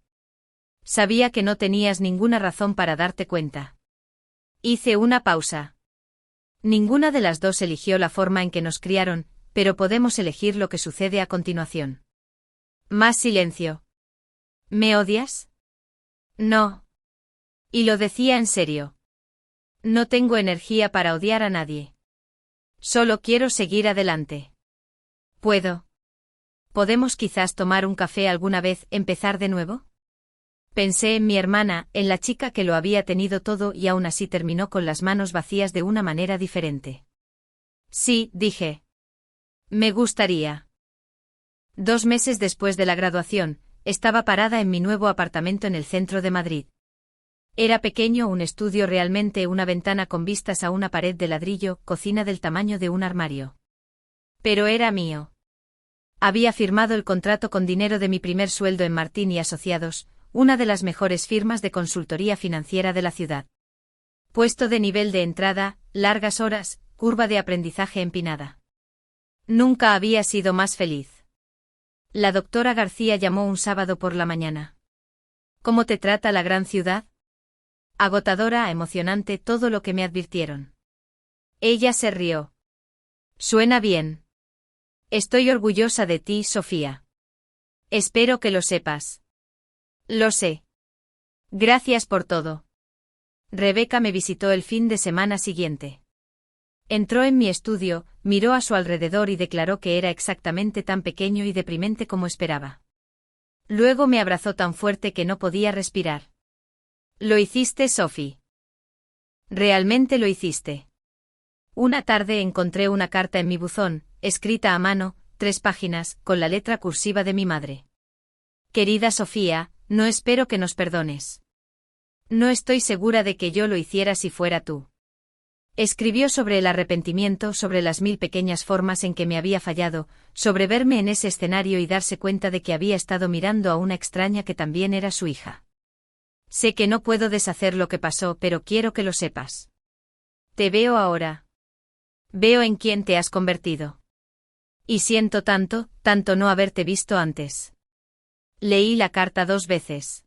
Sabía que no tenías ninguna razón para darte cuenta. Hice una pausa. Ninguna de las dos eligió la forma en que nos criaron, pero podemos elegir lo que sucede a continuación. Más silencio. ¿Me odias? No. Y lo decía en serio. No tengo energía para odiar a nadie. Solo quiero seguir adelante. ¿Puedo? ¿Podemos quizás tomar un café alguna vez, empezar de nuevo? Pensé en mi hermana, en la chica que lo había tenido todo y aún así terminó con las manos vacías de una manera diferente. Sí, dije. Me gustaría. 2 meses después de la graduación, estaba parada en mi nuevo apartamento en el centro de Madrid. Era pequeño, un estudio realmente, una ventana con vistas a una pared de ladrillo, cocina del tamaño de un armario. Pero era mío. Había firmado el contrato con dinero de mi primer sueldo en Martín y Asociados, una de las mejores firmas de consultoría financiera de la ciudad. Puesto de nivel de entrada, largas horas, curva de aprendizaje empinada. Nunca había sido más feliz. La doctora García llamó un sábado por la mañana. ¿Cómo te trata la gran ciudad? Agotadora, emocionante, todo lo que me advirtieron. Ella se rió. Suena bien. Estoy orgullosa de ti, Sofía. Espero que lo sepas. Lo sé. Gracias por todo. Rebeca me visitó el fin de semana siguiente. Entró en mi estudio, miró a su alrededor y declaró que era exactamente tan pequeño y deprimente como esperaba. Luego me abrazó tan fuerte que no podía respirar. Lo hiciste, Sophie. Realmente lo hiciste. Una tarde encontré una carta en mi buzón, escrita a mano, 3 páginas, con la letra cursiva de mi madre. Querida Sofía, no espero que nos perdones. No estoy segura de que yo lo hiciera si fuera tú. Escribió sobre el arrepentimiento, sobre las 1000 pequeñas formas en que me había fallado, sobre verme en ese escenario y darse cuenta de que había estado mirando a una extraña que también era su hija. Sé que no puedo deshacer lo que pasó, pero quiero que lo sepas. Te veo ahora. Veo en quién te has convertido. Y siento tanto, tanto no haberte visto antes. Leí la carta 2 veces.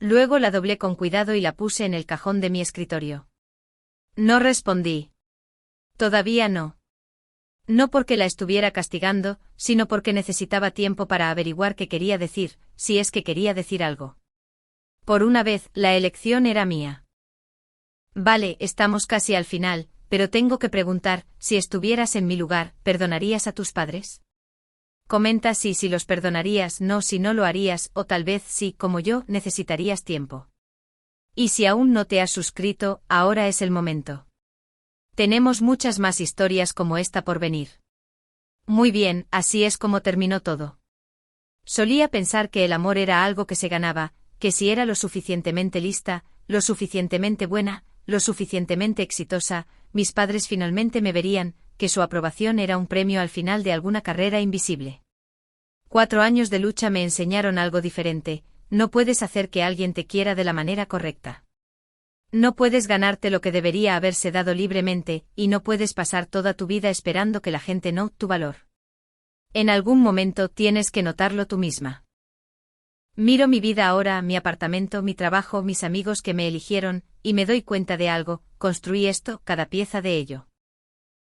Luego la doblé con cuidado y la puse en el cajón de mi escritorio. No respondí. Todavía no. No porque la estuviera castigando, sino porque necesitaba tiempo para averiguar qué quería decir, si es que quería decir algo. Por una vez, la elección era mía. Vale, estamos casi al final, pero tengo que preguntar, si estuvieras en mi lugar, ¿perdonarías a tus padres? Comenta si los perdonarías, no si no lo harías, o tal vez si, como yo, necesitarías tiempo. Y si aún no te has suscrito, ahora es el momento. Tenemos muchas más historias como esta por venir. Muy bien, así es como terminó todo. Solía pensar que el amor era algo que se ganaba, que si era lo suficientemente lista, lo suficientemente buena, lo suficientemente exitosa, mis padres finalmente me verían, que su aprobación era un premio al final de alguna carrera invisible. 4 años de lucha me enseñaron algo diferente: no puedes hacer que alguien te quiera de la manera correcta. No puedes ganarte lo que debería haberse dado libremente, y no puedes pasar toda tu vida esperando que la gente note tu valor. En algún momento tienes que notarlo tú misma. Miro mi vida ahora, mi apartamento, mi trabajo, mis amigos que me eligieron, y me doy cuenta de algo: construí esto, cada pieza de ello.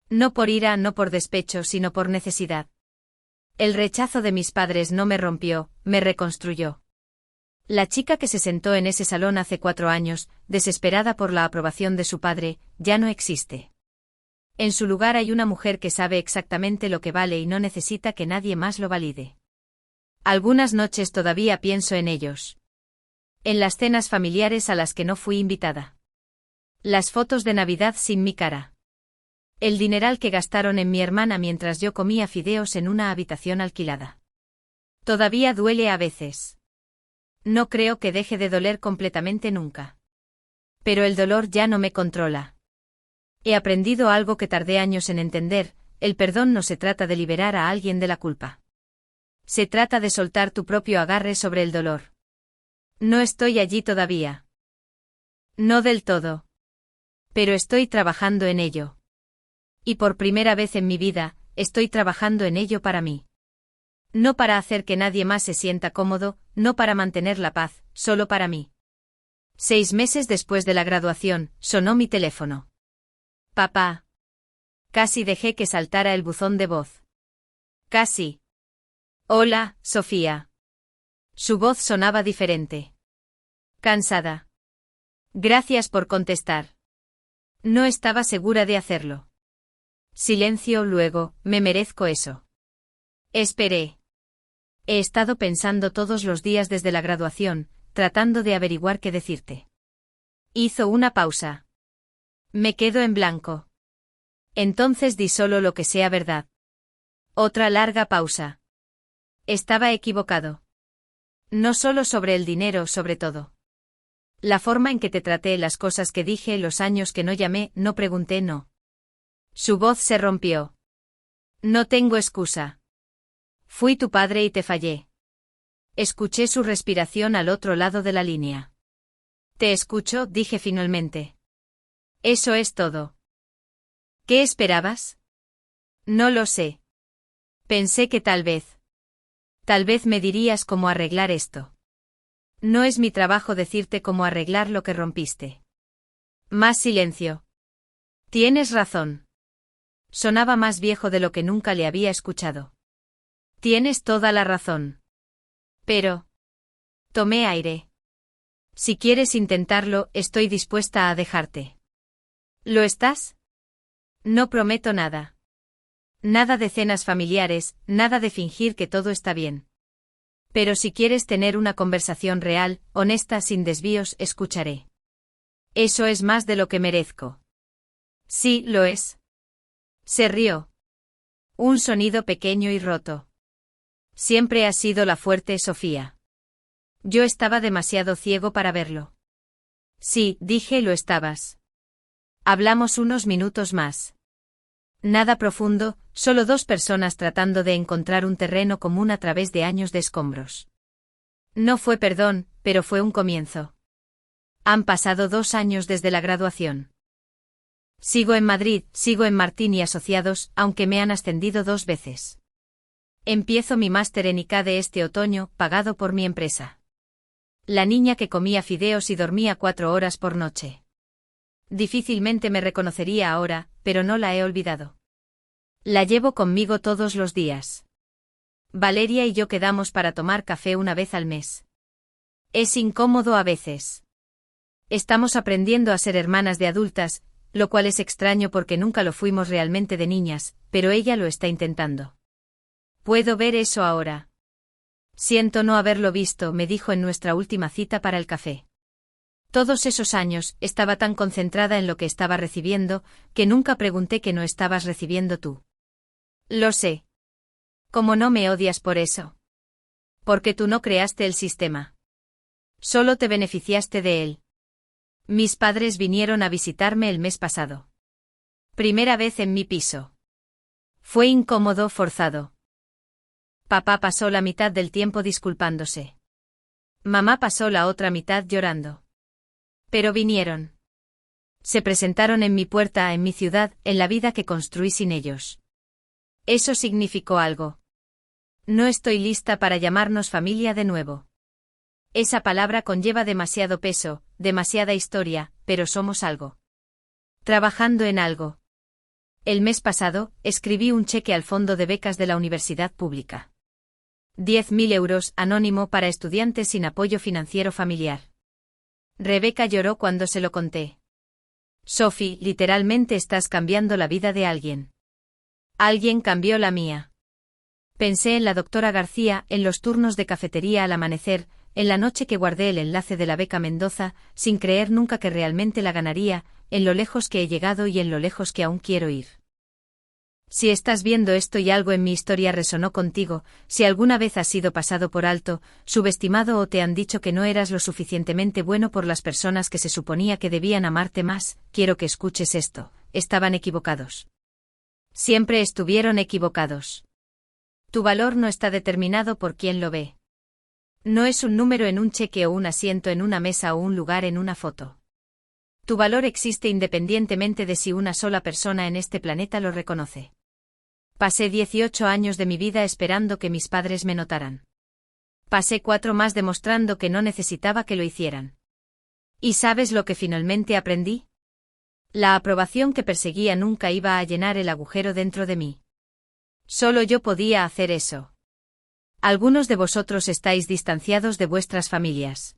No por ira, no por despecho, sino por necesidad. El rechazo de mis padres no me rompió, me reconstruyó. La chica que se sentó en ese salón hace 4 años, desesperada por la aprobación de su padre, ya no existe. En su lugar hay una mujer que sabe exactamente lo que vale y no necesita que nadie más lo valide. Algunas noches todavía pienso en ellos. En las cenas familiares a las que no fui invitada. Las fotos de Navidad sin mi cara. El dineral que gastaron en mi hermana mientras yo comía fideos en una habitación alquilada. Todavía duele a veces. No creo que deje de doler completamente nunca. Pero el dolor ya no me controla. He aprendido algo que tardé años en entender: el perdón no se trata de liberar a alguien de la culpa. Se trata de soltar tu propio agarre sobre el dolor. No estoy allí todavía. No del todo. Pero estoy trabajando en ello. Y por primera vez en mi vida, estoy trabajando en ello para mí. No para hacer que nadie más se sienta cómodo, no para mantener la paz, solo para mí. 6 meses después de la graduación, sonó mi teléfono. Papá. Casi dejé que saltara el buzón de voz. Casi. Hola, Sofía. Su voz sonaba diferente. Cansada. Gracias por contestar. No estaba segura de hacerlo. Silencio luego, me merezco eso. Esperé. He estado pensando todos los días desde la graduación, tratando de averiguar qué decirte. Hizo una pausa. Me quedo en blanco. Entonces di solo lo que sea verdad. Otra larga pausa. Estaba equivocado. No solo sobre el dinero, sobre todo. La forma en que te traté, las cosas que dije, los años que no llamé, no pregunté, no. Su voz se rompió. No tengo excusa. Fui tu padre y te fallé. Escuché su respiración al otro lado de la línea. Te escucho, dije finalmente. Eso es todo. ¿Qué esperabas? No lo sé. Pensé que tal vez me dirías cómo arreglar esto. No es mi trabajo decirte cómo arreglar lo que rompiste. Más silencio. Tienes razón. Sonaba más viejo de lo que nunca le había escuchado. Tienes toda la razón. Pero... tomé aire. Si quieres intentarlo, estoy dispuesta a dejarte. ¿Lo estás? No prometo nada. Nada de cenas familiares, nada de fingir que todo está bien. Pero si quieres tener una conversación real, honesta, sin desvíos, escucharé. Eso es más de lo que merezco. Sí, lo es. Se rió. Un sonido pequeño y roto. Siempre has sido la fuerte, Sofía. Yo estaba demasiado ciego para verlo. Sí, dije, lo estabas. Hablamos unos minutos más. Nada profundo, solo dos personas tratando de encontrar un terreno común a través de años de escombros. No fue perdón, pero fue un comienzo. Han pasado 2 años desde la graduación. Sigo en Madrid, sigo en Martín y Asociados, aunque me han ascendido 2 veces. Empiezo mi máster en ICADE este otoño, pagado por mi empresa. La niña que comía fideos y dormía 4 horas por noche. Difícilmente me reconocería ahora, pero no la he olvidado. La llevo conmigo todos los días. Valeria y yo quedamos para tomar café una vez al mes. Es incómodo a veces. Estamos aprendiendo a ser hermanas de adultas, lo cual es extraño porque nunca lo fuimos realmente de niñas, pero ella lo está intentando. Puedo ver eso ahora. Siento no haberlo visto, me dijo en nuestra última cita para el café. Todos esos años, estaba tan concentrada en lo que estaba recibiendo, que nunca pregunté qué no estabas recibiendo tú. Lo sé. ¿Cómo no me odias por eso? Porque tú no creaste el sistema. Solo te beneficiaste de él. Mis padres vinieron a visitarme el mes pasado. Primera vez en mi piso. Fue incómodo, forzado. Papá pasó la mitad del tiempo disculpándose. Mamá pasó la otra mitad llorando. Pero vinieron. Se presentaron en mi puerta, en mi ciudad, en la vida que construí sin ellos. Eso significó algo. No estoy lista para llamarnos familia de nuevo. Esa palabra conlleva demasiado peso, demasiada historia, pero somos algo. Trabajando en algo. El mes pasado, escribí un cheque al fondo de becas de la universidad pública. 10.000 euros, anónimo, para estudiantes sin apoyo financiero familiar. Rebeca lloró cuando se lo conté. Sophie, literalmente estás cambiando la vida de alguien. Alguien cambió la mía. Pensé en la doctora García, en los turnos de cafetería al amanecer, en la noche que guardé el enlace de la beca Mendoza, sin creer nunca que realmente la ganaría, en lo lejos que he llegado y en lo lejos que aún quiero ir. Si estás viendo esto y algo en mi historia resonó contigo, si alguna vez has sido pasado por alto, subestimado o te han dicho que no eras lo suficientemente bueno por las personas que se suponía que debían amarte más, quiero que escuches esto, estaban equivocados. Siempre estuvieron equivocados. Tu valor no está determinado por quien lo ve. No es un número en un cheque o un asiento en una mesa o un lugar en una foto. Tu valor existe independientemente de si una sola persona en este planeta lo reconoce. Pasé 18 años de mi vida esperando que mis padres me notaran. Pasé 4 más demostrando que no necesitaba que lo hicieran. ¿Y sabes lo que finalmente aprendí? La aprobación que perseguía nunca iba a llenar el agujero dentro de mí. Solo yo podía hacer eso. Algunos de vosotros estáis distanciados de vuestras familias.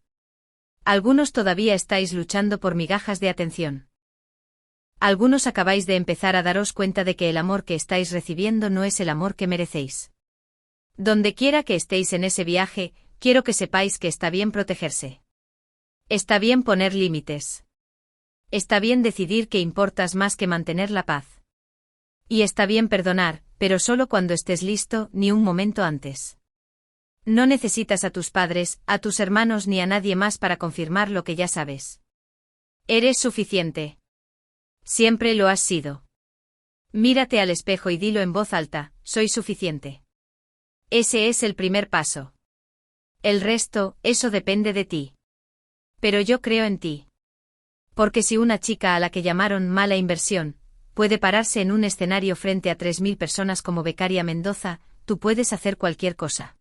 Algunos todavía estáis luchando por migajas de atención. Algunos acabáis de empezar a daros cuenta de que el amor que estáis recibiendo no es el amor que merecéis. Donde quiera que estéis en ese viaje, quiero que sepáis que está bien protegerse. Está bien poner límites. Está bien decidir que importas más que mantener la paz. Y está bien perdonar, pero solo cuando estés listo, ni un momento antes. No necesitas a tus padres, a tus hermanos ni a nadie más para confirmar lo que ya sabes. Eres suficiente. Siempre lo has sido. Mírate al espejo y dilo en voz alta, soy suficiente. Ese es el primer paso. El resto, eso depende de ti. Pero yo creo en ti. Porque si una chica a la que llamaron mala inversión, puede pararse en un escenario frente a 3000 personas como Becaria Mendoza, tú puedes hacer cualquier cosa.